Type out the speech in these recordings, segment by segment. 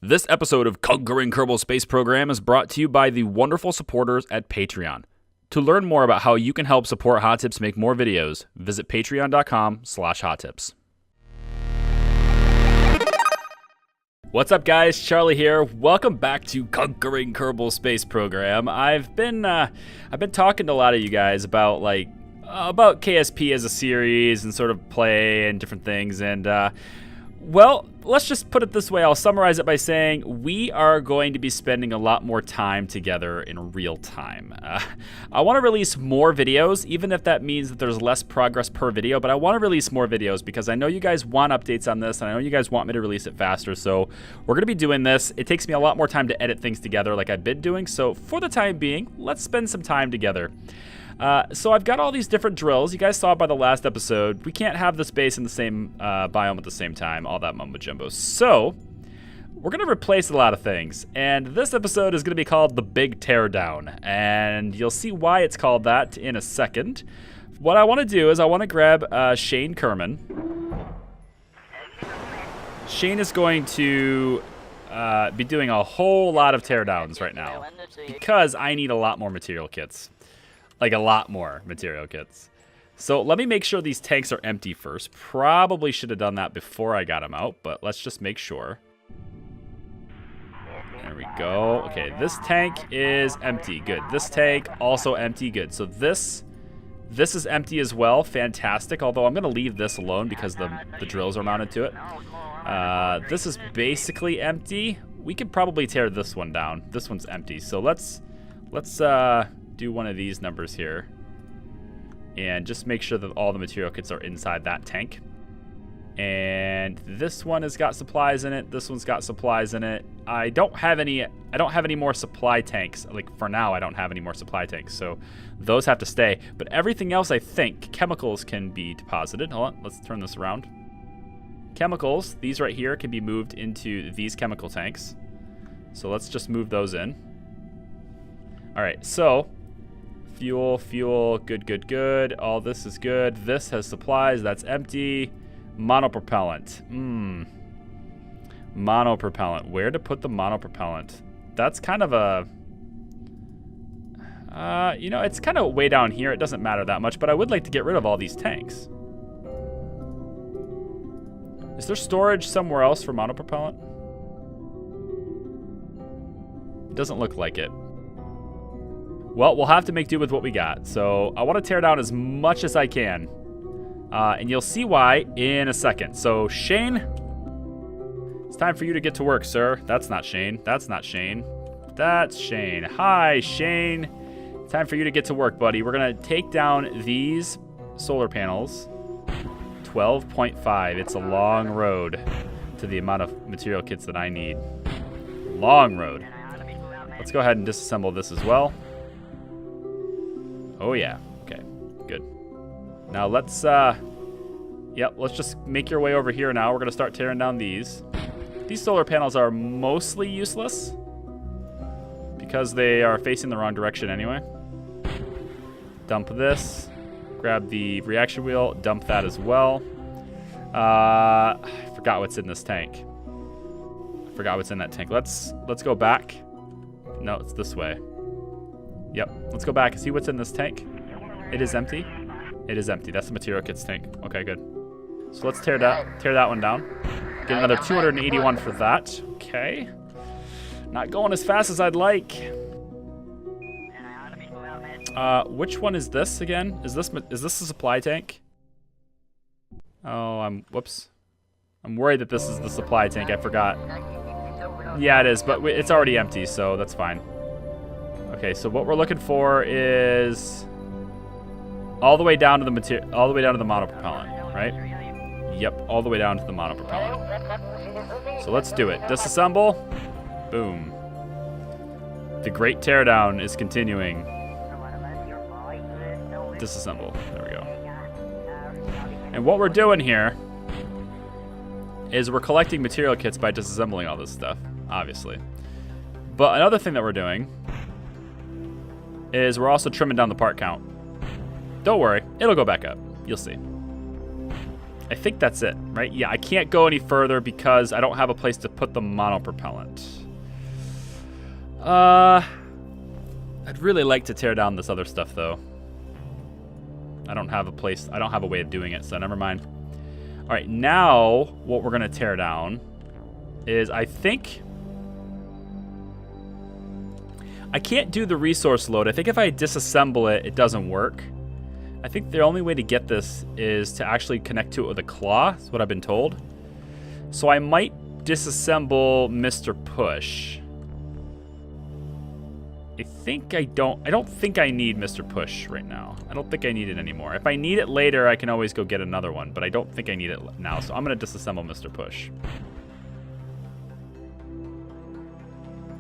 This episode of Conquering Kerbal Space Program is brought to you by the wonderful supporters at Patreon. To learn more about how you can help support Hot Tips make more videos, visit patreon.com/hottips. What's up, guys? Charlie here. Welcome back to Conquering Kerbal Space Program. I've been talking to a lot of you guys about KSP as a series and sort of play and different things, and well, let's just put it this way. I'll summarize it by saying we are going to be spending a lot more time together in real time. I want to release more videos, even if that means that there's less progress per video, but I want to release more videos because I know you guys want updates on this, and I know you guys want me to release it faster, so we're going to be doing this. It takes me a lot more time to edit things together like I've been doing, so for the time being, let's spend some time together. So I've got all these different drills. You guys saw by the last episode, we can't have the space in the same biome at the same time, all that mumbo jumbo. So we're going to replace a lot of things. And this episode is going to be called The Big Teardown. And you'll see why it's called that in a second. What I want to do is I want to grab Shane Kerman. Shane is going to be doing a whole lot of teardowns right now because I need a lot more material kits. Like a lot more material kits. So let me make sure these tanks are empty first. Probably should have done that before I got them out, but let's just make sure. There we go. Okay, this tank is empty. Good. This tank also empty. Good. So this is empty as well. Fantastic. Although I'm going to leave this alone because the drills are mounted to it. This is basically empty. We could probably tear this one down. This one's empty. So let's do one of these numbers here and just make sure that all the material kits are inside that tank. And this one has got supplies in it. This one's got supplies in it. I don't have any more supply tanks. Like for now, I don't have any more supply tanks. So those have to stay. But everything else, I think, chemicals can be deposited. Hold on, let's turn this around. Chemicals, these right here, can be moved into these chemical tanks. So let's just move those in. All right, so fuel, good. All this is good. This has supplies, that's empty. Monopropellant. Monopropellant. Where to put the monopropellant? That's kind of a... it's kind of way down here. It doesn't matter that much, but I would like to get rid of all these tanks. Is there storage somewhere else for monopropellant? It doesn't look like it. Well, we'll have to make do with what we got. So I want to tear down as much as I can. And you'll see why in a second. So Shane, it's time for you to get to work, sir. That's not Shane. That's not Shane. That's Shane. Hi, Shane. It's time for you to get to work, buddy. We're going to take down these solar panels. 12.5. It's a long road to the amount of material kits that I need. Long road. Let's go ahead and disassemble this as well. Oh yeah, okay, good. Now let's just make your way over here now. We're gonna start tearing down these. These solar panels are mostly useless because they are facing the wrong direction anyway. Dump this, grab the reaction wheel, dump that as well. I forgot what's in this tank. I forgot what's in that tank. Let's go back. No, it's this way. Yep, let's go back and see what's in this tank. It is empty. It is empty. That's the material kits tank. Okay, good. So let's tear that one down. Get another 281 for that. Okay. Not going as fast as I'd like. Which one is this again? Is this a supply tank? Oh, whoops. I'm worried that this is the supply tank. I forgot. Yeah, it is, but it's already empty, so that's fine. Okay, so what we're looking for is all the way down to the monopropellant, right? Yep, all the way down to the monopropellant. So let's do it. Disassemble. Boom. The great teardown is continuing. Disassemble. There we go. And what we're doing here is we're collecting material kits by disassembling all this stuff, obviously. But another thing that we're doing is we're also trimming down the part count. Don't worry, it'll go back up. You'll see. I think that's it, right? Yeah, I can't go any further because I don't have a place to put the monopropellant. I'd really like to tear down this other stuff, though. I don't have a place. I don't have a way of doing it, so never mind. All right, now what we're going to tear down is, I think... I can't do the resource load. I think if I disassemble it, it doesn't work. I think the only way to get this is to actually connect to it with a claw. That's what I've been told. So I might disassemble Mr. Push. I don't think I need Mr. Push right now. I don't think I need it anymore. If I need it later, I can always go get another one, but I don't think I need it now. So I'm going to disassemble Mr. Push.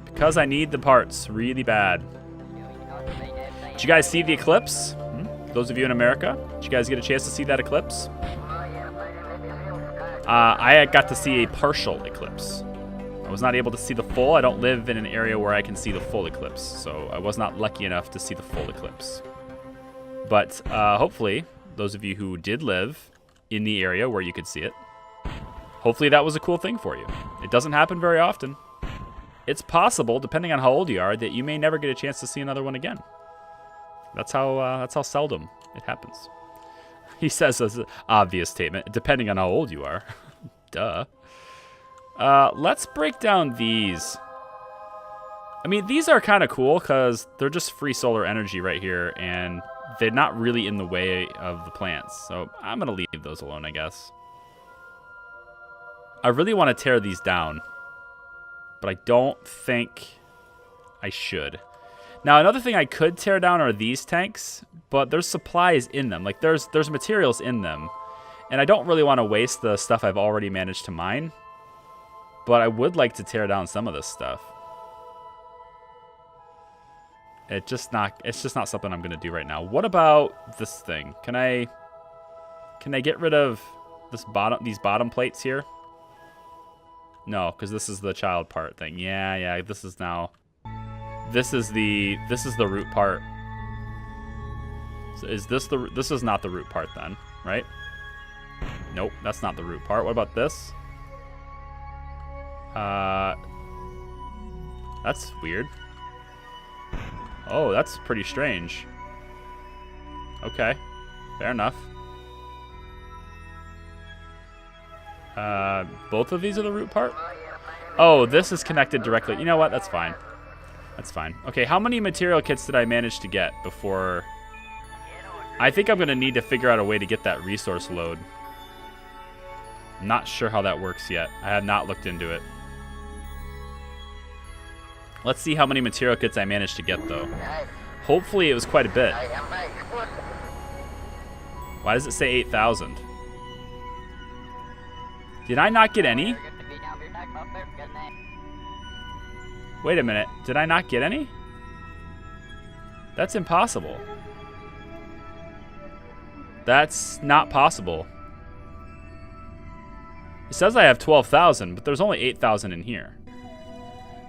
Because I need the parts really bad. Did you guys see the eclipse? Those of you in America, did you guys get a chance to see that eclipse? I got to see a partial eclipse. I was not able to see the full. I don't live in an area where I can see the full eclipse, so I was not lucky enough to see the full eclipse. But hopefully, those of you who did live in the area where you could see it, hopefully that was a cool thing for you. It doesn't happen very often. It's possible, depending on how old you are, that you may never get a chance to see another one again. That's how seldom it happens. He says as an obvious statement, depending on how old you are. Duh. Let's break down these. I mean, these are kind of cool because they're just free solar energy right here, and they're not really in the way of the plants. So I'm going to leave those alone, I guess. I really want to tear these down, but I don't think I should. Now, another thing I could tear down are these tanks, but there's supplies in them. Like, there's materials in them, and I don't really want to waste the stuff I've already managed to mine, but I would like to tear down some of this stuff. It's just not something I'm going to do right now. What about this thing? Can I get rid of these bottom plates here? No, because this is the child part thing. Yeah, this is the root part. So this is not the root part then, right? Nope, that's not the root part. What about this? That's weird. Oh, that's pretty strange. Okay, fair enough. Both of these are the root part? Oh, this is connected directly. You know what? That's fine. That's fine. Okay, how many material kits did I manage to get before? I think I'm going to need to figure out a way to get that resource load. I'm not sure how that works yet. I have not looked into it. Let's see how many material kits I managed to get, though. Hopefully it was quite a bit. Why does it say 8,000? Did I not get any? Wait a minute. Did I not get any? That's impossible. That's not possible. It says I have 12,000, but there's only 8,000 in here.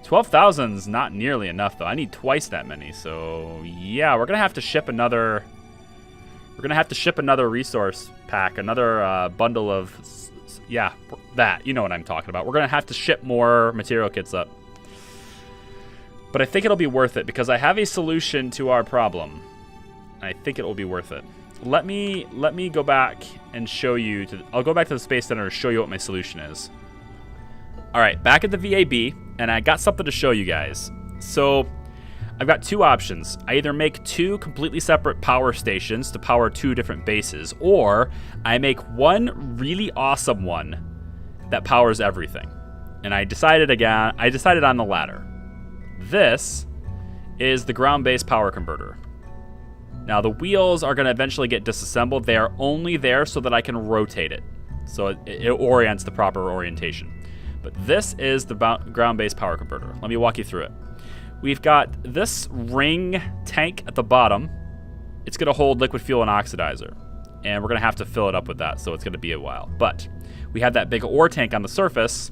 12,000 is not nearly enough, though. I need twice that many. So, yeah, we're going to have to ship another... We're going to have to ship another resource pack, another bundle of... Yeah, that. You know what I'm talking about. We're going to have to ship more material kits up. But I think it'll be worth it because I have a solution to our problem. I think it will be worth it. Let me go back and show you. I'll go back to the Space Center to show you what my solution is. All right, back at the VAB, and I got something to show you guys. So I've got two options. I either make two completely separate power stations to power two different bases, or I make one really awesome one that powers everything. And I decided on the latter. This is the ground-based power converter. Now, the wheels are going to eventually get disassembled. They are only there so that I can rotate it. So it orients the proper orientation. But this is the ground-based power converter. Let me walk you through it. We've got this ring tank at the bottom. It's going to hold liquid fuel and oxidizer. And we're going to have to fill it up with that, so it's going to be a while. But we have that big ore tank on the surface,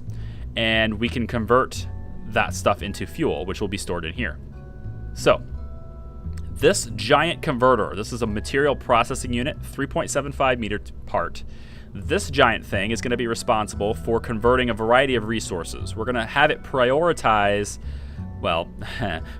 and we can convert that stuff into fuel, which will be stored in here. So this giant converter, this is a material processing unit, 3.75 meter part. This giant thing is going to be responsible for converting a variety of resources. We're going to have it prioritize, well,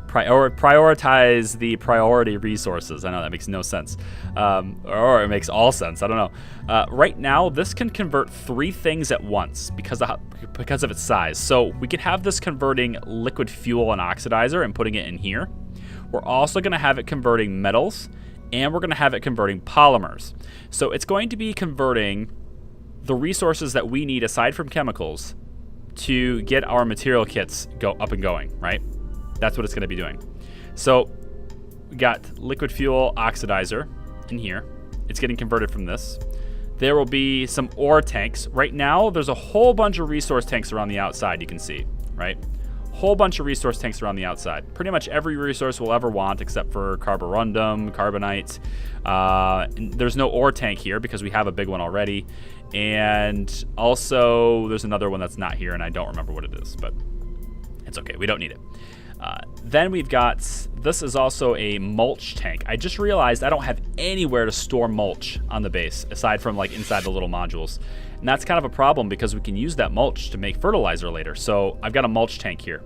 prioritize the priority resources. I know that makes no sense, or it makes all sense. I don't know. Right now, this can convert 3 things at once because of its size. So we can have this converting liquid fuel and oxidizer and putting it in here. We're also going to have it converting metals, and we're going to have it converting polymers. So it's going to be converting the resources that we need aside from chemicals to get our material kits up and going, right? That's what it's going to be doing. So we got liquid fuel oxidizer in here. It's getting converted from this. There will be some ore tanks. Right now, there's a whole bunch of resource tanks around the outside, you can see, right? Whole bunch of resource tanks around the outside. Pretty much every resource we'll ever want except for carborundum, carbonite. There's no ore tank here because we have a big one already. And also, there's another one that's not here, and I don't remember what it is, but it's okay. We don't need it. Then we've got, this is also a mulch tank. I just realized I don't have anywhere to store mulch on the base, aside from like inside the little modules. And that's kind of a problem because we can use that mulch to make fertilizer later. So I've got a mulch tank here.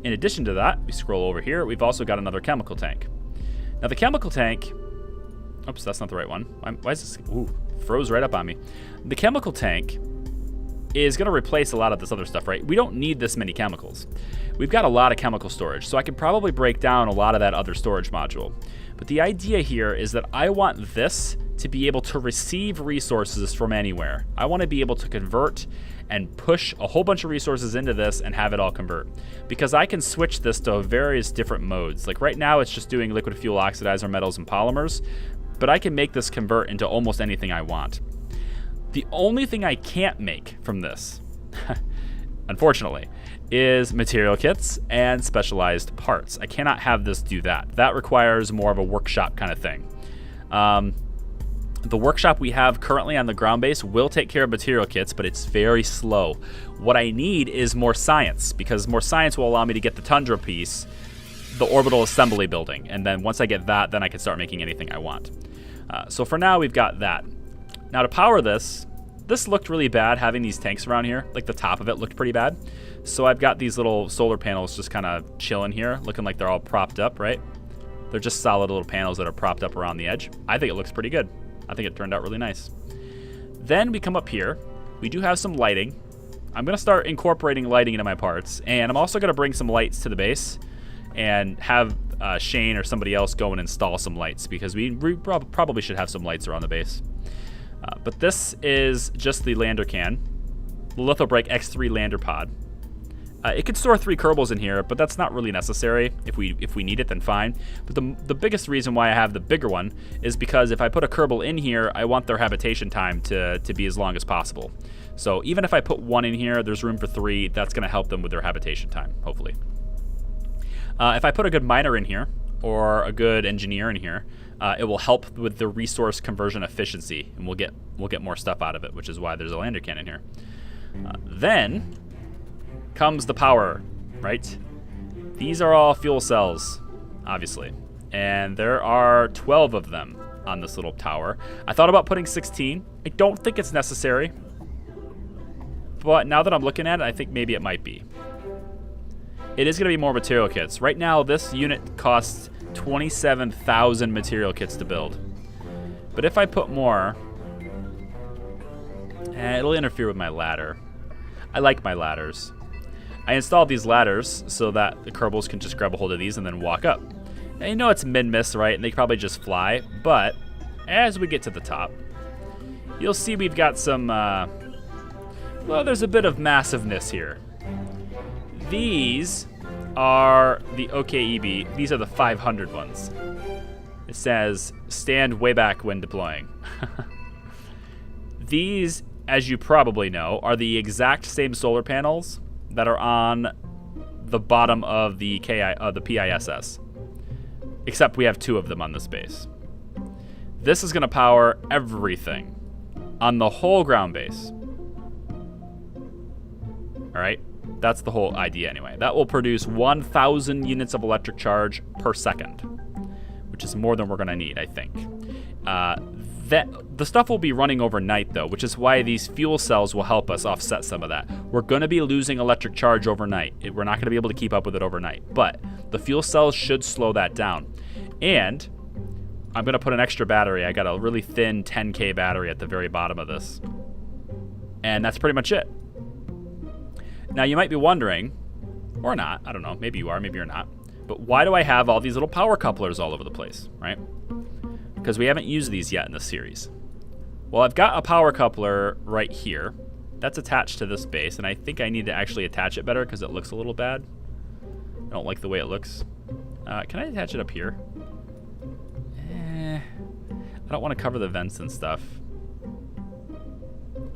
In addition to that, we scroll over here, we've also got another chemical tank. Now the chemical tank, oops, that's not the right one. Why is this, ooh, froze right up on me. The chemical tank is going to replace a lot of this other stuff, right? We don't need this many chemicals. We've got a lot of chemical storage, so I could probably break down a lot of that other storage module. But the idea here is that I want this to be able to receive resources from anywhere. I want to be able to convert and push a whole bunch of resources into this and have it all convert. Because I can switch this to various different modes. Like right now, it's just doing liquid fuel oxidizer, metals, and polymers. But I can make this convert into almost anything I want. The only thing I can't make from this, unfortunately, is material kits and specialized parts. I cannot have this do that. That requires more of a workshop kind of thing. The workshop we have currently on the ground base will take care of material kits, but it's very slow. What I need is more science, because more science will allow me to get the Tundra piece, the orbital assembly building, and then once I get that, then I can start making anything I want. So for now, we've got that. Now to power this looked really bad having these tanks around here. Like the top of it looked pretty bad. So I've got these little solar panels just kind of chilling here, looking like they're all propped up, right? They're just solid little panels that are propped up around the edge. I think it looks pretty good. I think it turned out really nice. Then we come up here. We do have some lighting. I'm going to start incorporating lighting into my parts. And I'm also going to bring some lights to the base and have Shane or somebody else go and install some lights, because we probably should have some lights around the base. But this is just the lander can, the Lithobrake X3 lander pod. It could store 3 Kerbals in here, but that's not really necessary. If we need it, then fine. But the biggest reason why I have the bigger one is because if I put a Kerbal in here, I want their habitation time to be as long as possible. So even if I put 1 in here, there's room for 3. That's going to help them with their habitation time, hopefully. If I put a good miner in here, or a good engineer in here, it will help with the resource conversion efficiency, and we'll get more stuff out of it, which is why there's a lander can in here. Then comes the power, right? These are all fuel cells, obviously, and there are 12 of them on this little tower. I thought about putting 16. I don't think it's necessary, but now that I'm looking at it, I think maybe it might be. It is going to be more material kits. Right now, this unit costs 27,000 material kits to build. But if I put more, it'll interfere with my ladder. I like my ladders. I installed these ladders so that the Kerbals can just grab a hold of these and then walk up. Now, you know it's min-miss, right? And they probably just fly. But as we get to the top, you'll see we've got some, well, there's a bit of massiveness here. These are the OKEB. These are the 500 ones. It says, stand way back when deploying. These, as you probably know, are the exact same solar panels that are on the bottom of the PISS. Except we have 2 of them on this base. This is going to power everything on the whole ground base. All right? That's the whole idea anyway. That will produce 1,000 units of electric charge per second, which is more than we're going to need, I think. The stuff will be running overnight, though, which is why these fuel cells will help us offset some of that. We're going to be losing electric charge overnight. We're not going to be able to keep up with it overnight. But the fuel cells should slow that down. And I'm going to put an extra battery. I got a really thin 10K battery at the very bottom of this. And that's pretty much it. Now, you might be wondering, or not, I don't know, maybe you are, maybe you're not, but why do I have all these little power couplers all over the place, right? Because we haven't used these yet in this series. Well, I've got a power coupler right here. That's attached to this base, and I think I need to actually attach it better because it looks a little bad. I don't like the way it looks. Can I attach it up here? I don't want to cover the vents and stuff.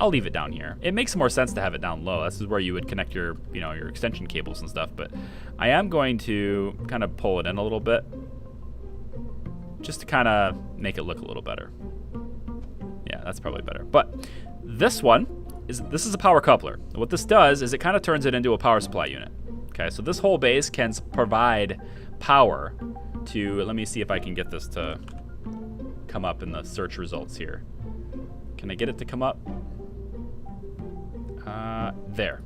I'll leave it down here. It makes more sense to have it down low. This is where you would connect your, your extension cables and stuff, but I am going to kind of pull it in a little bit just to kind of make it look a little better. Yeah, that's probably better. But this is a power coupler. What this does is it kind of turns it into a power supply unit. Okay, so this whole base can provide power to, let me see if I can get this to come up in the search results here. Can I get it to come up? There.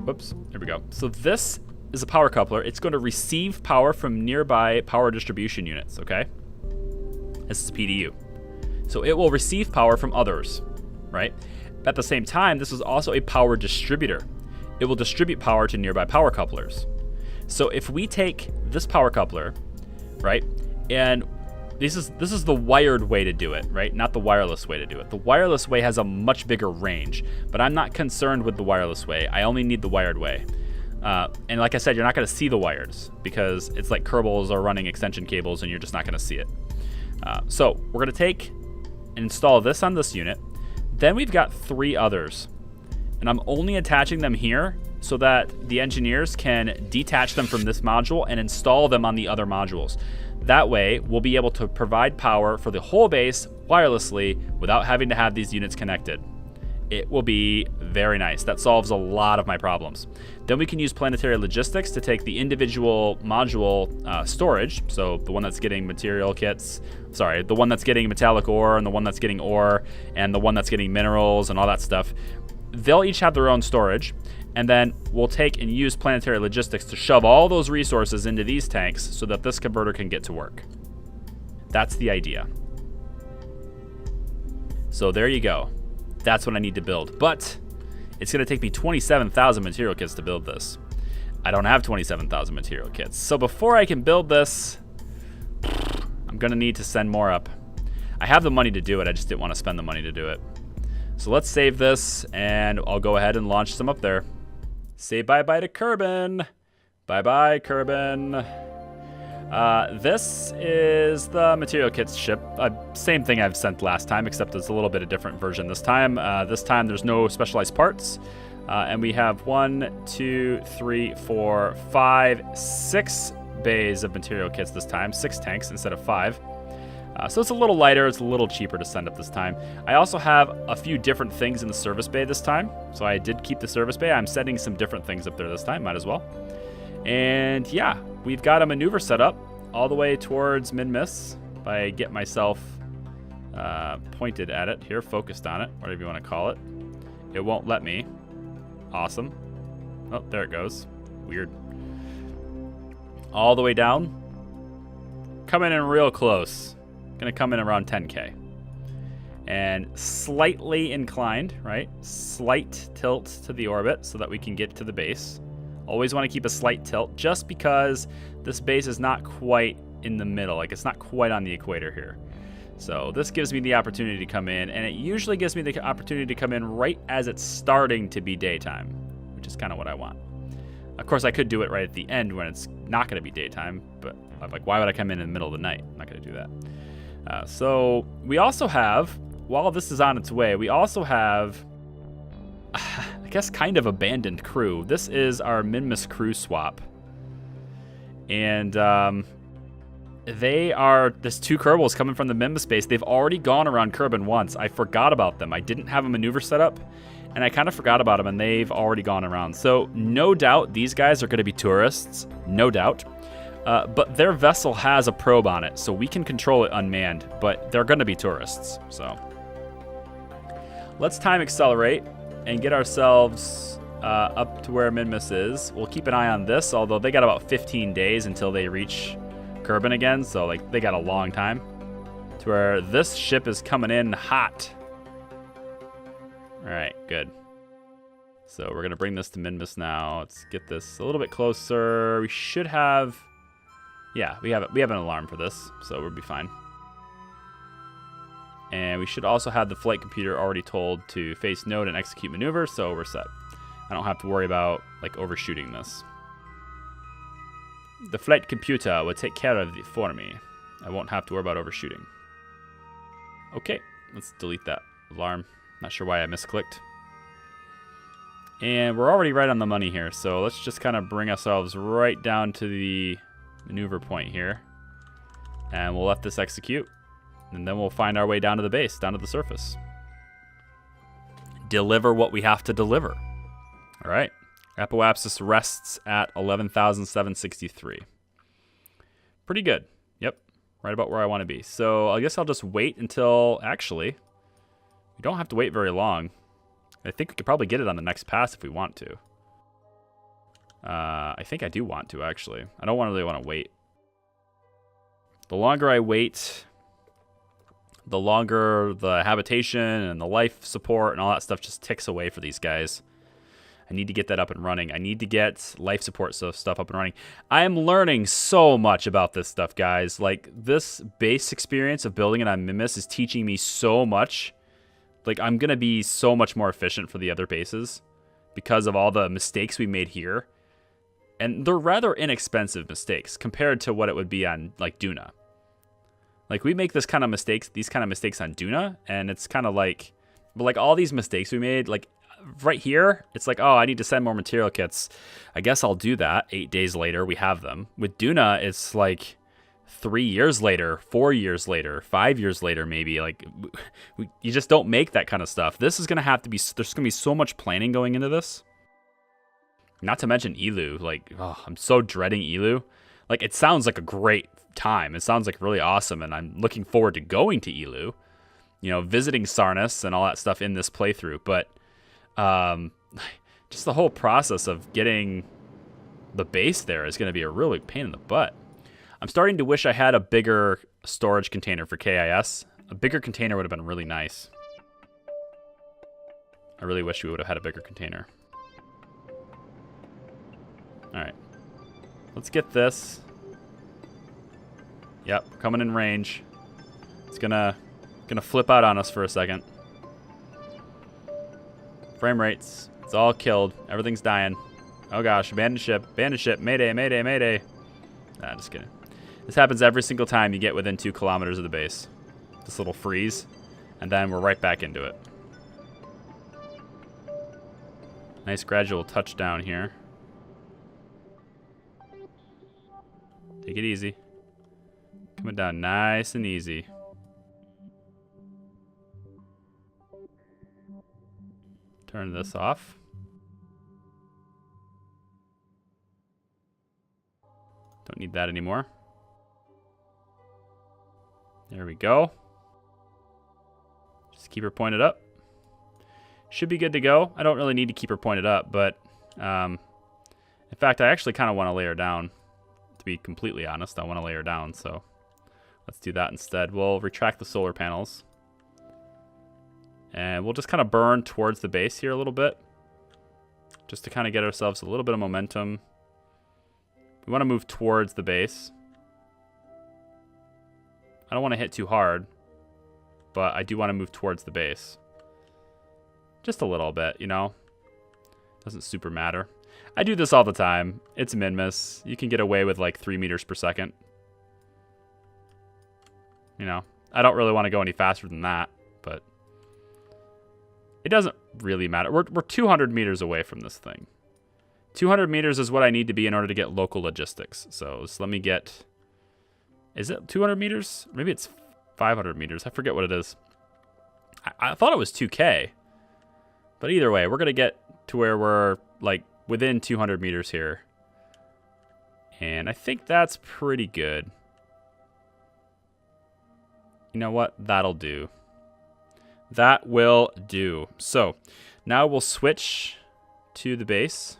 Whoops, there we go. So this is a power coupler. It's going to receive power from nearby power distribution units, okay? This is a PDU. So it will receive power from others, right? At the same time, this is also a power distributor. It will distribute power to nearby power couplers. So if we take this power coupler, right, and this is the wired way to do it, right? Not the wireless way to do it. The wireless way has a much bigger range, but I'm not concerned with the wireless way. I only need the wired way. And like I said, you're not going to see the wires because it's like Kerbals are running extension cables and you're just not going to see it. So we're going to take and install this on this unit. Then we've got 3 others. And I'm only attaching them here so that the engineers can detach them from this module and install them on the other modules. That way, we'll be able to provide power for the whole base wirelessly without having to have these units connected. It will be very nice. That solves a lot of my problems. Then we can use Planetary logistics to take the individual module storage, so the one that's getting material kits, the one that's getting metallic ore and the one that's getting ore and the one that's getting minerals and all that stuff. They'll each have their own storage, and then we'll take and use Planetary logistics to shove all those resources into these tanks so that this converter can get to work. That's the idea. So there you go. That's what I need to build. But it's going to take me 27,000 material kits to build this. I don't have 27,000 material kits. So before I can build this, I'm going to need to send more up. I have the money to do it. I just didn't want to spend the money to do it. So let's save this, and I'll go ahead and launch some up there. Say bye-bye to Kerbin. Bye-bye, Kerbin. This is the material kits ship. Same thing I've sent last time, except it's a little bit of different version this time. This time there's no specialized parts. And we have 1, 2, 3, 4, 5, 6 bays of material kits this time. 6 tanks instead of 5. So it's a little lighter, it's a little cheaper to send up this time. I also have a few different things in the service bay this time. So I did keep the service bay. I'm sending some different things up there this time, might as well. And yeah, we've got a maneuver set up all the way towards Min-Miss. If I get myself pointed at it here, focused on it, whatever you want to call it. It won't let me. Awesome. Oh, there it goes. Weird. All the way down. Coming in real close. Gonna come in around 10K. And slightly inclined, right? Slight tilt to the orbit so that we can get to the base. Always want to keep a slight tilt just because this base is not quite in the middle. Like, it's not quite on the equator here. So this gives me the opportunity to come in, and it usually gives me the opportunity to come in right as it's starting to be daytime, which is kind of what I want. Of course, I could do it right at the end when it's not going to be daytime, but I'm like, why would I come in the middle of the night? I'm not going to do that. So we also have, while this is on its way, we also have, I guess, kind of abandoned crew. This is our Min-Miss crew swap. And there's 2 Kerbals coming from the Min-Miss base. They've already gone around Kerbin once. I forgot about them. I didn't have a maneuver set up, and I kind of forgot about them, and they've already gone around. So no doubt these guys are going to be tourists, no doubt. But their vessel has a probe on it, so we can control it unmanned, but they're going to be tourists, so. Let's time accelerate and get ourselves up to where Minmus is. We'll keep an eye on this, although they got about 15 days until they reach Kerbin again, so like they got a long time. To where this ship is coming in hot. All right, good. So we're gonna bring this to Minmus now. Let's get this a little bit closer. We should have, yeah, we have an alarm for this, so we'll be fine. And we should also have the flight computer already told to face node and execute maneuver, so we're set. I don't have to worry about like overshooting this. The flight computer will take care of it for me. I won't have to worry about overshooting. Okay, let's delete that alarm. Not sure why I misclicked. And we're already right on the money here, so let's just kind of bring ourselves right down to the maneuver point here. And we'll let this execute. And then we'll find our way down to the base, down to the surface. Deliver what we have to deliver. All right. Apoapsis rests at 11,763. Pretty good. Yep. Right about where I want to be. So I guess I'll just wait until, actually, we don't have to wait very long. I think we could probably get it on the next pass if we want to. I think I do want to, actually. I don't really want to wait. The longer I wait, the longer the habitation and the life support and all that stuff just ticks away for these guys. I need to get that up and running. I need to get life support stuff up and running. I am learning so much about this stuff, guys. Like, this base experience of building it on Minmus is teaching me so much. Like, I'm going to be so much more efficient for the other bases because of all the mistakes we made here. And they're rather inexpensive mistakes compared to what it would be on, like, Duna. Like, we make these kind of mistakes on Duna, and it's kind of like, but like all these mistakes we made, like right here, it's like, oh, I need to send more material kits. I guess I'll do that. 8 days later, we have them. With Duna, it's like 3 years later, 4 years later, 5 years later, maybe. Like, you just don't make that kind of stuff. This is going to have to be, there's going to be so much planning going into this. Not to mention Elu. Like, oh, I'm so dreading Elu. Like, it sounds like a great time. It sounds like really awesome, and I'm looking forward to going to Elu. You know, visiting Sarnus and all that stuff in this playthrough. But just the whole process of getting the base there is going to be a really pain in the butt. I'm starting to wish I had a bigger storage container for KIS. A bigger container would have been really nice. I really wish we would have had a bigger container. All right. Let's get this. Yep, we're coming in range. It's gonna flip out on us for a second. Frame rates. It's all killed. Everything's dying. Oh gosh, abandoned ship. Abandoned ship. Mayday, mayday, mayday. Nah, just kidding. This happens every single time you get within 2 kilometers of the base. This little freeze. And then we're right back into it. Nice gradual touchdown here. Take it easy. Coming down nice and easy. Turn this off. Don't need that anymore. There we go. Just keep her pointed up. Should be good to go. I don't really need to keep her pointed up, but in fact, I actually kind of want to lay her down. To be completely honest, I want to lay her down, so let's do that instead. We'll retract the solar panels. And we'll just kind of burn towards the base here a little bit. Just to kind of get ourselves a little bit of momentum. We want to move towards the base. I don't want to hit too hard, but I do want to move towards the base. Just a little bit, you know? Doesn't super matter. I do this all the time. It's Minmus. You can get away with like 3 meters per second. You know, I don't really want to go any faster than that, but it doesn't really matter. We're 200 meters away from this thing. 200 meters is what I need to be in order to get local logistics. So let me get... Is it 200 meters? Maybe it's 500 meters. I forget what it is. I thought it was 2K. But either way, we're going to get to where we're like within 200 meters here. And I think that's pretty good. You know what? That'll do. That will do. So now we'll switch to the base.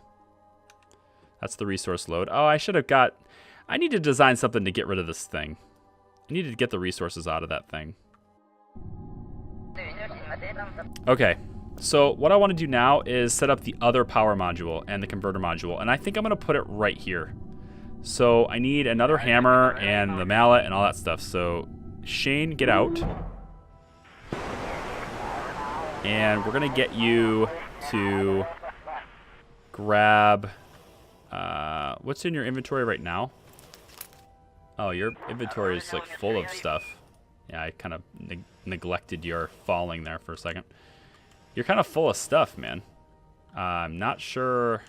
That's the resource load. Oh, I should have got... I need to design something to get rid of this thing. I needed to get the resources out of that thing. Okay, so what I want to do now is set up the other power module and the converter module, and I think I'm going to put it right here. So I need another hammer and the mallet and all that stuff. So Shane, get out. And we're going to get you to grab... what's in your inventory right now? Oh, your inventory is like full of stuff. Yeah, I kind of neglected your falling there for a second. You're kind of full of stuff, man. I'm not sure...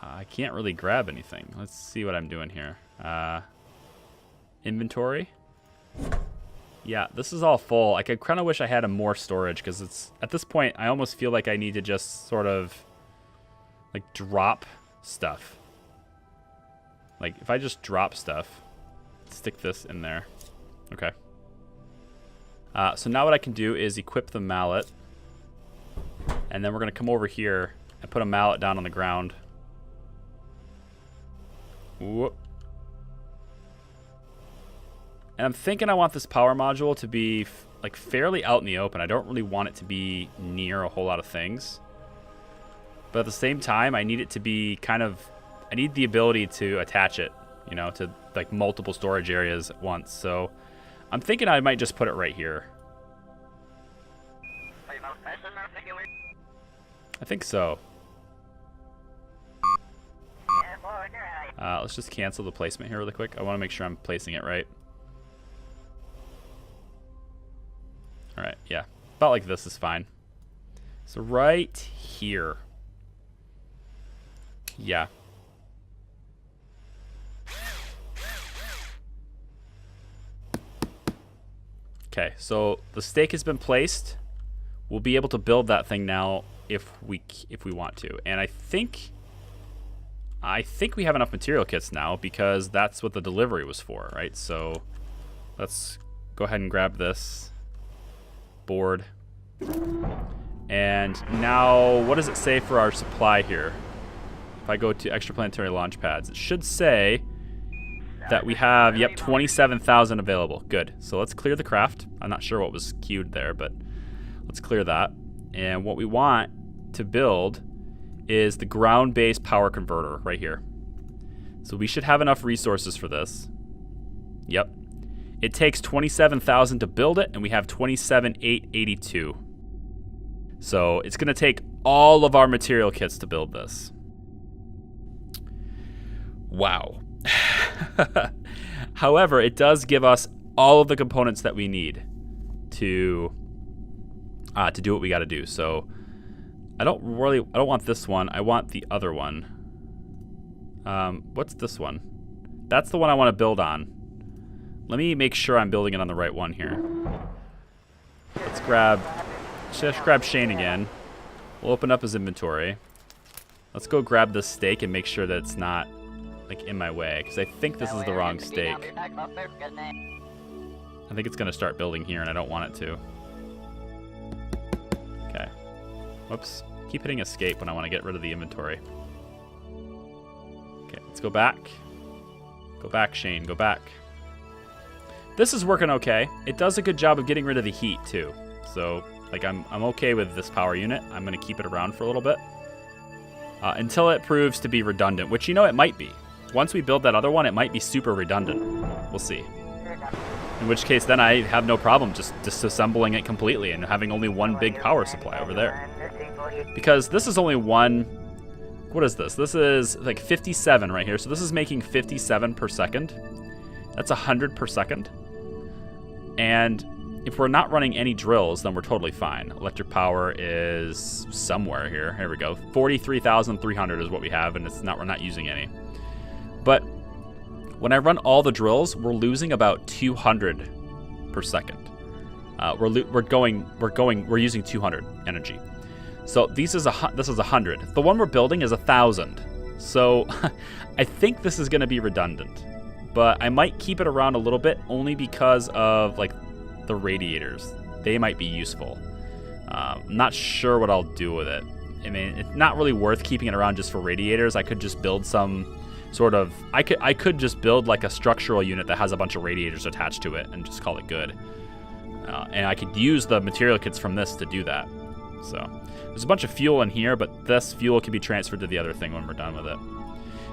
I can't really grab anything. Let's see what I'm doing here. Inventory. Yeah, this is all full. Like, I kind of wish I had more storage, because it's at this point I almost feel like I need to just sort of like drop stuff. Like if I just drop stuff, stick this in there. Okay. So now what I can do is equip the mallet, and then we're gonna come over here and put a mallet down on the ground. Whoop. And I'm thinking I want this power module to be like fairly out in the open. I don't really want it to be near a whole lot of things. But at the same time, I need it to be kind of... I need the ability to attach it, you know, to like multiple storage areas at once. So I'm thinking I might just put it right here. I think so. Let's just cancel the placement here really quick. I want to make sure I'm placing it right. All right, yeah. About like this is fine. So right here. Yeah. Okay, so the stake has been placed. We'll be able to build that thing now if we want to. And I think we have enough material kits now, because that's what the delivery was for, right? So let's go ahead and grab this board. And now, what does it say for our supply here? If I go to extra planetary launch pads, it should say that we have, yep, 27,000 available. Good. So let's clear the craft. I'm not sure what was queued there, but let's clear that. And what we want to build is the ground-based power converter right here. So we should have enough resources for this. Yep. It takes 27,000 to build it, and we have 27,882. So it's going to take all of our material kits to build this. Wow. However, it does give us all of the components that we need to do what we got to do. So I don't want this one. I want the other one. What's this one? That's the one I want to build on. Let me make sure I'm building it on the right one here. Let's just grab Shane again. We'll open up his inventory. Let's go grab this stake and make sure that it's not like in my way, because I think this is the wrong stake. I think it's gonna start building here, and I don't want it to. Okay. Whoops. Keep hitting escape when I want to get rid of the inventory. Okay, let's go back. Go back, Shane. Go back. This is working okay. It does a good job of getting rid of the heat too. So, like, I'm okay with this power unit. I'm gonna keep it around for a little bit until it proves to be redundant, which, you know, it might be. Once we build that other one, it might be super redundant. We'll see. In which case, then I have no problem just disassembling it completely and having only one big power supply over there. Because this is only one... What is this? This is like 57 right here. So this is making 57 per second. That's 100 per second. And if we're not running any drills, then we're totally fine. Electric power is somewhere here. Here we go. 43,300 is what we have, and we're not using any. But when I run all the drills, we're losing about 200 per second. We're using 200 energy. So this is 100. The one we're building is 1,000. So I think this is going to be redundant, but I might keep it around a little bit only because of like the radiators. They might be useful. I'm not sure what I'll do with it. I mean, it's not really worth keeping it around just for radiators. I could just build some sort of, I could just build like a structural unit that has a bunch of radiators attached to it and just call it good. And I could use the material kits from this to do that. So there's a bunch of fuel in here, but this fuel can be transferred to the other thing when we're done with it.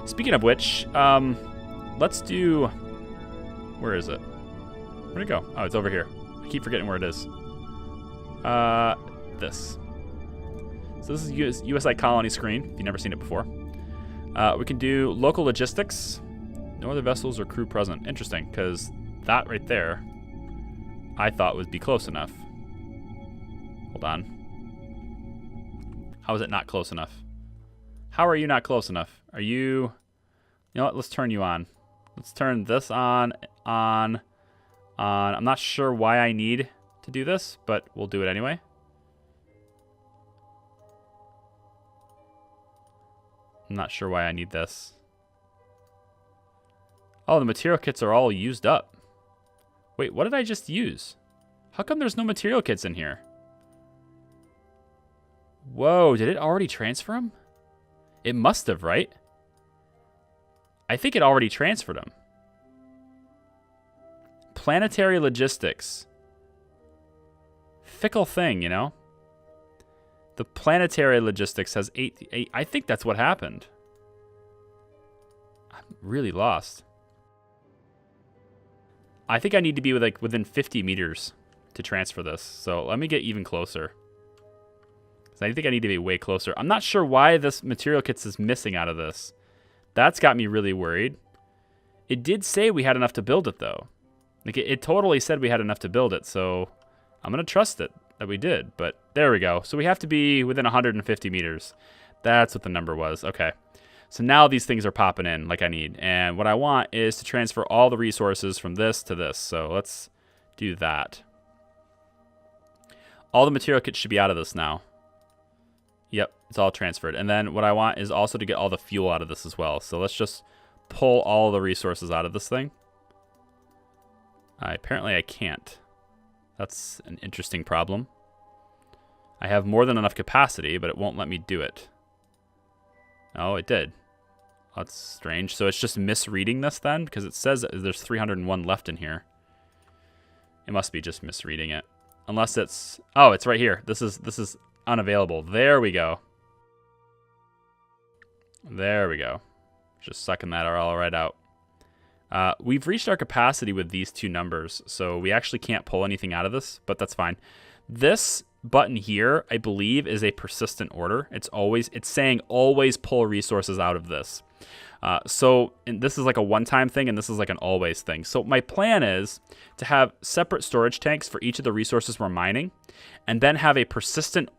Speaking of which, let's do, where is it? Where'd it go? Oh, it's over here. I keep forgetting where it is. This. So this is USI Colony screen, if you've never seen it before. We can do local logistics. No other vessels or crew present. Interesting, because that right there, I thought would be close enough. Hold on. How is it not close enough? How are you not close enough? Are you... You know what? Let's turn you on. Let's turn this on. I'm not sure why I need to do this, but we'll do it anyway. I'm not sure why I need this. Oh, the material kits are all used up. Wait, what did I just use? How come there's no material kits in here? Whoa, did it already transfer them? It must have, right? I think it already transferred them. Planetary logistics. Fickle thing, you know? The planetary logistics has 8. I think that's what happened. I'm really lost. I think I need to be within 50 meters to transfer this. So let me get even closer. So I think I need to be way closer. I'm not sure why this material kits is missing out of this. That's got me really worried. It did say we had enough to build it, though. Like it totally said we had enough to build it, so I'm going to trust it that we did. But there we go. So we have to be within 150 meters. That's what the number was. Okay. So now these things are popping in like I need. And what I want is to transfer all the resources from this to this. So let's do that. All the material kits should be out of this now. Yep, it's all transferred. And then what I want is also to get all the fuel out of this as well. So let's just pull all the resources out of this thing. Apparently I can't. That's an interesting problem. I have more than enough capacity, but it won't let me do it. Oh, it did. That's strange. So it's just misreading this then? Because it says that there's 301 left in here. It must be just misreading it. Unless it's... Oh, it's right here. This is unavailable. There we go. There we go. Just sucking that all right out. We've reached our capacity with these two numbers, so we actually can't pull anything out of this, but that's fine. This button here, I believe, is a persistent order. It's saying always pull resources out of this. And this is like a one-time thing, and this is like an always thing. So my plan is to have separate storage tanks for each of the resources we're mining, and then have a persistent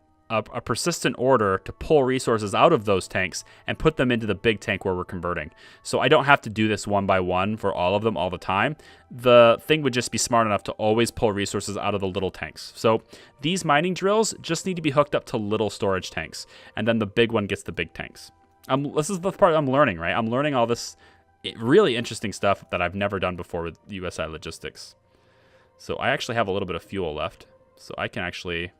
order to pull resources out of those tanks and put them into the big tank where we're converting. So I don't have to do this one by one for all of them all the time. The thing would just be smart enough to always pull resources out of the little tanks. So these mining drills just need to be hooked up to little storage tanks, and then the big one gets the big tanks. This is the part I'm learning, right? I'm learning all this really interesting stuff that I've never done before with USI Logistics. So I actually have a little bit of fuel left, so I can actually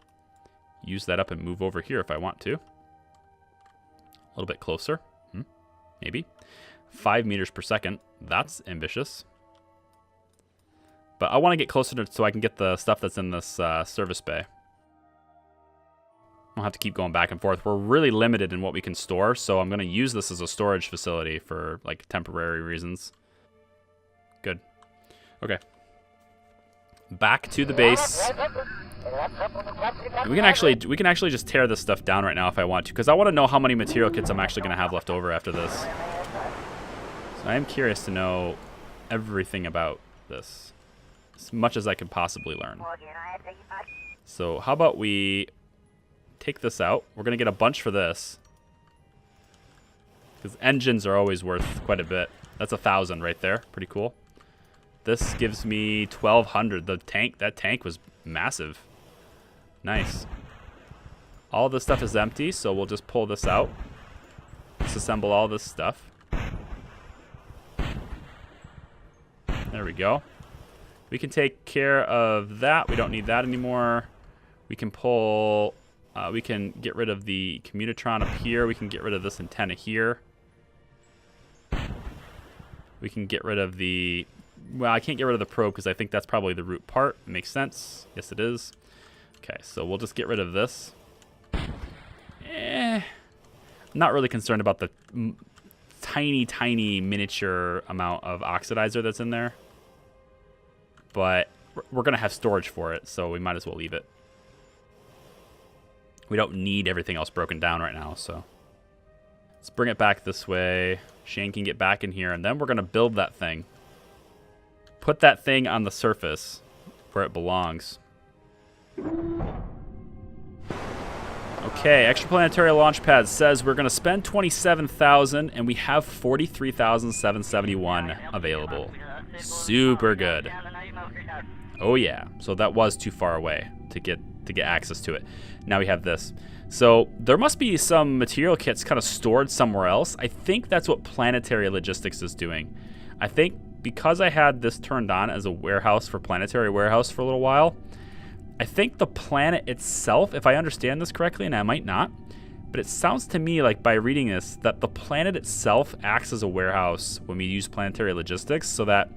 use that up and move over here if I want to. A little bit closer. Maybe. 5 meters per second. That's ambitious. But I want to get closer so I can get the stuff that's in this service bay. I'll have to keep going back and forth. We're really limited in what we can store, so I'm going to use this as a storage facility for like temporary reasons. Good. Okay. Back to the base. We can actually just tear this stuff down right now if I want to, because I want to know how many material kits I'm actually going to have left over after this. So I am curious to know everything about this, as much as I can possibly learn. So how about we take this out? We're going to get a bunch for this, because engines are always worth quite a bit. That's 1,000 right there. Pretty cool. This gives me 1,200. That tank was massive. Nice. All this stuff is empty, so we'll just pull this out. This disassemble all this stuff. There we go. We can take care of that. We don't need that anymore. We can pull... we can get rid of the commutitron up here. We can get rid of this antenna here. We can get rid of the... Well, I can't get rid of the probe because I think that's probably the root part. Makes sense. Yes, it is. Okay, so we'll just get rid of this. I'm not really concerned about the tiny miniature amount of oxidizer that's in there. But we're going to have storage for it, so we might as well leave it. We don't need everything else broken down right now, so... Let's bring it back this way. Shane can get back in here, and then we're going to build that thing. Put that thing on the surface where it belongs. Okay, Extraplanetary Launchpad says we're going to spend $27,000, and we have $43,771 available. Super good. Oh yeah, so that was too far away to get access to it. Now we have this. So there must be some material kits kind of stored somewhere else. I think that's what Planetary Logistics is doing. I think because I had this turned on as a warehouse for Planetary Warehouse for a little while, I think the planet itself, if I understand this correctly, and I might not, but it sounds to me like by reading this that the planet itself acts as a warehouse when we use Planetary Logistics, so that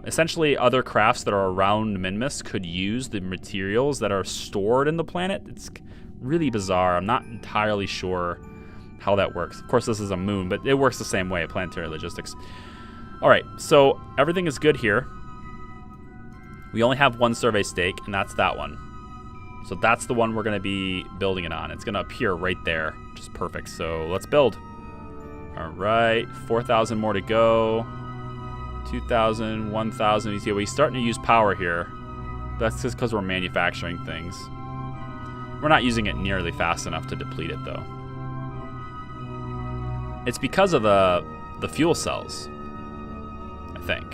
essentially other crafts that are around Minmus could use the materials that are stored in the planet. It's really bizarre. I'm not entirely sure how that works. Of course, this is a moon, but it works the same way at Planetary Logistics. All right, so everything is good here. We only have one survey stake, and that's that one. So that's the one we're going to be building it on. It's going to appear right there, which is perfect. So let's build. All right, 4,000 more to go. 2,000, 1,000. You see, we're starting to use power here. That's just because we're manufacturing things. We're not using it nearly fast enough to deplete it, though. It's because of the fuel cells, I think.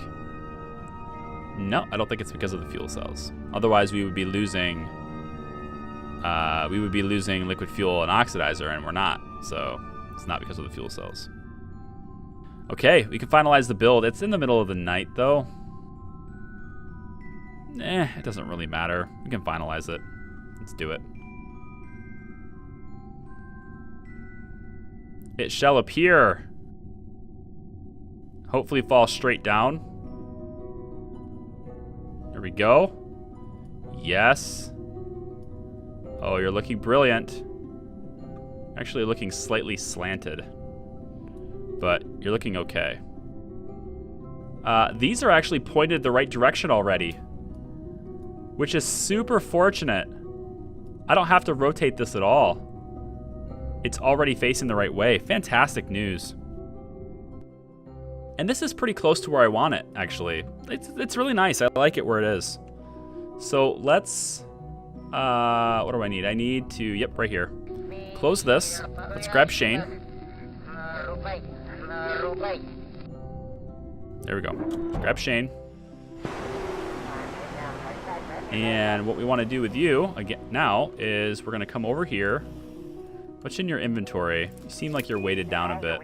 No, I don't think it's because of the fuel cells. Otherwise, we would be losing liquid fuel and oxidizer, and we're not. So it's not because of the fuel cells. Okay, we can finalize the build. It's in the middle of the night, though. It doesn't really matter. We can finalize it. Let's do it. It shall appear. Hopefully fall straight down. There we go. Yes. Oh, you're looking brilliant. Actually looking slightly slanted. But you're looking okay. These are actually pointed the right direction already, which is super fortunate. I don't have to rotate this at all. It's already facing the right way. Fantastic news. And this is pretty close to where I want it, actually. It's really nice. I like it where it is. So let's... what do I need? I need to... Yep, right here. Close this. Let's grab Shane. There we go. Grab Shane. And what we want to do with you again now is we're going to come over here. What's in your inventory? You seem like you're weighted down a bit.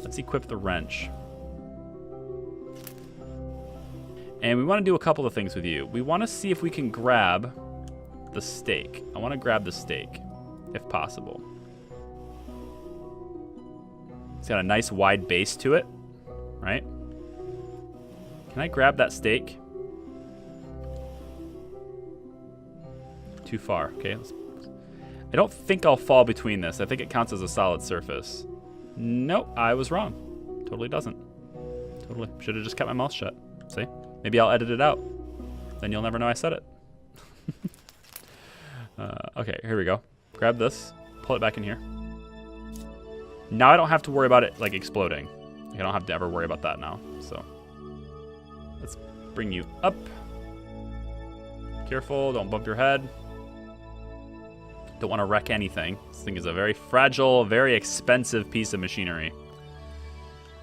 Let's equip the wrench. And we want to do a couple of things with you. We want to see if we can grab the stake. I want to grab the stake, if possible. It's got a nice wide base to it, right? Can I grab that stake? Too far. Okay. I don't think I'll fall between this. I think it counts as a solid surface. Nope, I was wrong. Totally doesn't. Totally. Should have just kept my mouth shut. See? Maybe I'll edit it out. Then you'll never know I said it. Okay, here we go. Grab this. Pull it back in here. Now I don't have to worry about it, like, exploding. I don't have to ever worry about that now. So let's bring you up. Careful, don't bump your head. Don't want to wreck anything. This thing is a very fragile, very expensive piece of machinery.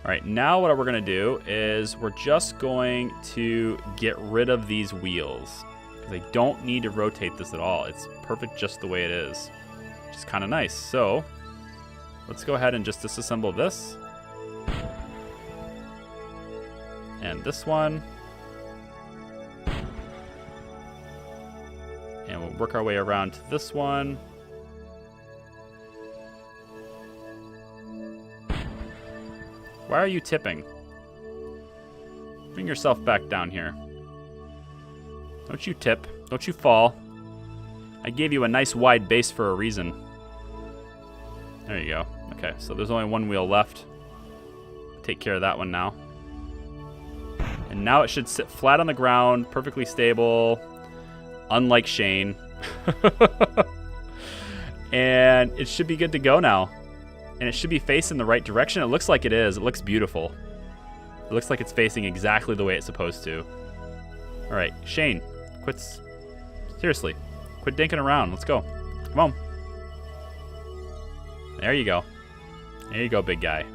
All right, now what we're going to do is we're just going to get rid of these wheels. Because I don't need to rotate this at all. It's perfect just the way it is, which is kind of nice. So Let's go ahead and just disassemble this. And this one. And we'll work our way around to this one. Why are you tipping? Bring yourself back down here. Don't you tip. Don't you fall. I gave you a nice wide base for a reason. There you go. Okay, so there's only one wheel left. Take care of that one now. And now it should sit flat on the ground, perfectly stable, unlike Shane. And it should be good to go now. And it should be facing the right direction. It looks like it is. It looks beautiful. It looks like it's facing exactly the way it's supposed to. All right, Shane, seriously, quit dinking around. Let's go. Come on. There you go. There you go, big guy.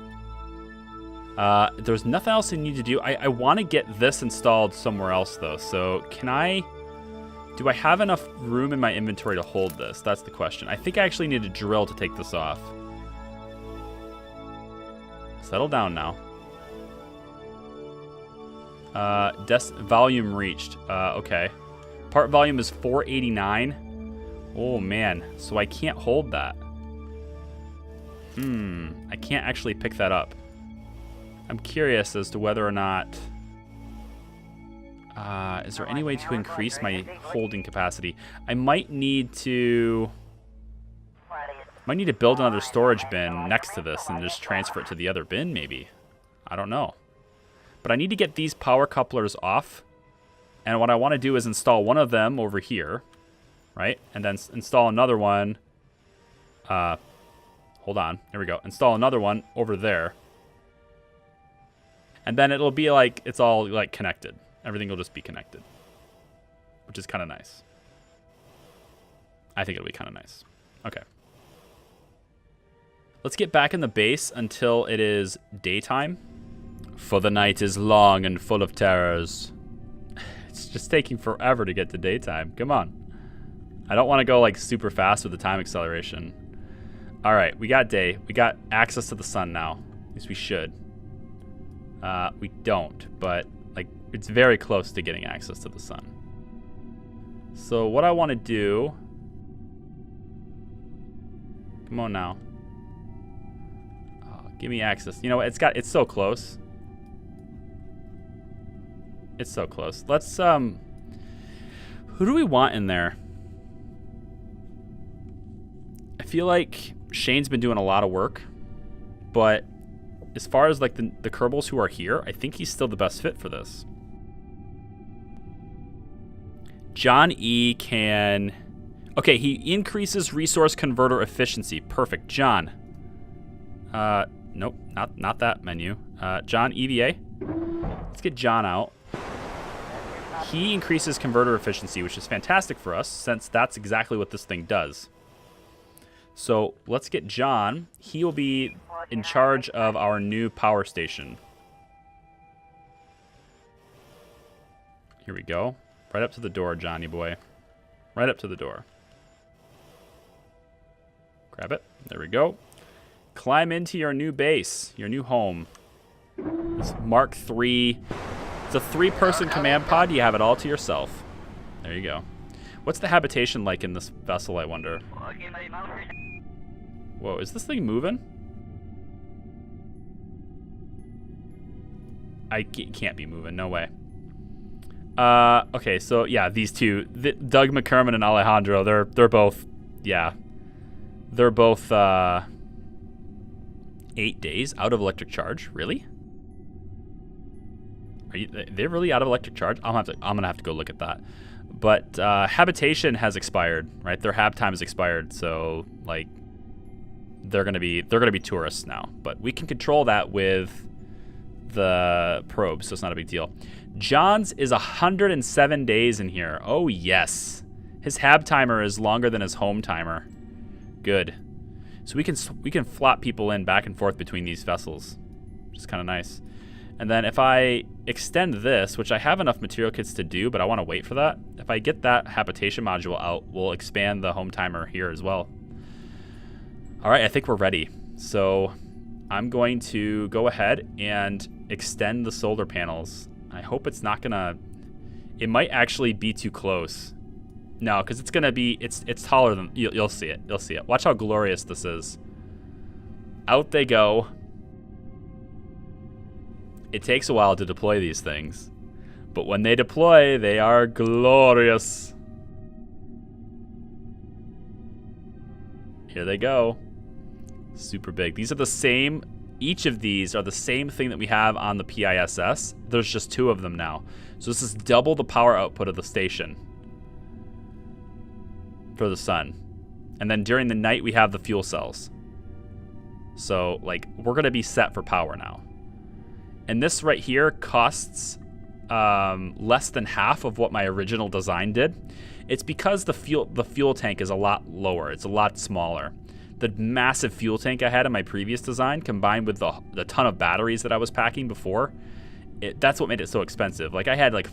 There's nothing else I need to do. I want to get this installed somewhere else, though. So do I have enough room in my inventory to hold this? That's the question. I think I actually need a drill to take this off. Settle down now. Volume reached. Okay. Part volume is 489. Oh, man. So I can't hold that. I can't actually pick that up. I'm curious as to whether or not... is there any way to increase my holding capacity? I might need to build another storage bin next to this and just transfer it to the other bin, maybe. I don't know. But I need to get these power couplers off. And what I want to do is install one of them over here, right? And then install another one. Hold on. There we go. Install another one over there. And then it'll be like, it's all like connected. Everything will just be connected, which is kind of nice. I think it'll be kind of nice. Okay. Let's get back in the base until it is daytime. For the night is long and full of terrors. It's just taking forever to get to daytime. Come on. I don't want to go like super fast with the time acceleration. All right, we got day. We got access to the sun now. At least we should. We don't, but like it's very close to getting access to the sun. So what I want to do... Come on now. Oh, give me access. You know what? It's so close. It's so close. Let's who do we want in there? I feel like Shane's been doing a lot of work, but as far as like the Kerbals who are here, I think he's still the best fit for this. John E can... Okay, he increases resource converter efficiency. Perfect. John. Nope, not that menu. John EVA. Let's get John out. He increases converter efficiency, which is fantastic for us, since that's exactly what this thing does. So let's get John. He will be in charge of our new power station. Here we go. Right up to the door, Johnny boy. Right up to the door. Grab it. There we go. Climb into your new base, your new home. It's Mark III. It's a 3-person command pod. You have it all to yourself. There you go. What's the habitation like in this vessel, I wonder? Whoa, is this thing moving? It can't be moving. No way. Okay, so yeah, these two, Doug McCormick and Alejandro, they're both, yeah, they're both 8 days out of electric charge. Really? They're really out of electric charge? I'm gonna have to go look at that. But habitation has expired, right? Their hab time has expired, so like they're gonna be tourists now. But we can control that with the probe, so it's not a big deal. John's is 107 days in here. Oh yes, his hab timer is longer than his home timer. Good. So we can flop people in back and forth between these vessels, which is kind of nice. And then if I extend this, which I have enough material kits to do, but I want to wait for that. If I get that habitation module out, we'll expand the home timer here as well. All right, I think we're ready. So I'm going to go ahead and extend the solar panels. I hope it's not gonna, it might actually be too close. No, because it's gonna be, it's taller than, you'll see it, you'll see it. Watch how glorious this is. Out they go. It takes a while to deploy these things, but when they deploy, they are glorious. Here they go. Super big. These are the same, each of these are the same thing that we have on the PISS. There's just 2 of them now. So this is double the power output of the station for the sun. And then during the night, we have the fuel cells. So, like, we're going to be set for power now. And this right here costs less than half of what my original design did. It's because the fuel tank is a lot lower. It's a lot smaller. The massive fuel tank I had in my previous design, combined with the ton of batteries that I was packing before, that's what made it so expensive. Like, I had like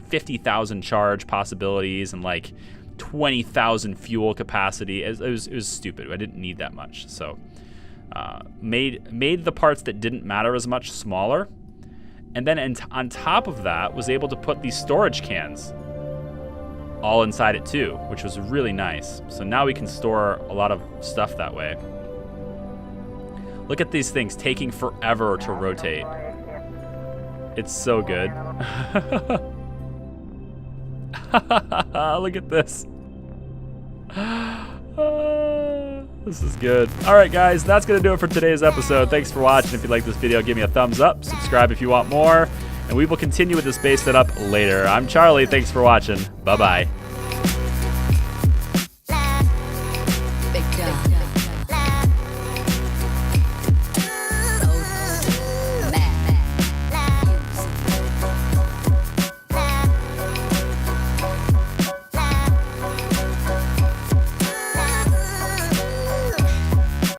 50,000 charge possibilities and like 20,000 fuel capacity. It was stupid. I didn't need that much. So made the parts that didn't matter as much smaller. And then on top of that, was able to put these storage cans all inside it too, which was really nice. So now we can store a lot of stuff that way. Look at these things taking forever to rotate. It's so good. Look at this. This is good. All right, guys, that's going to do it for today's episode. Thanks for watching. If you like this video, give me a thumbs up. Subscribe if you want more. And we will continue with this base setup later. I'm Charlie. Thanks for watching. Bye-bye.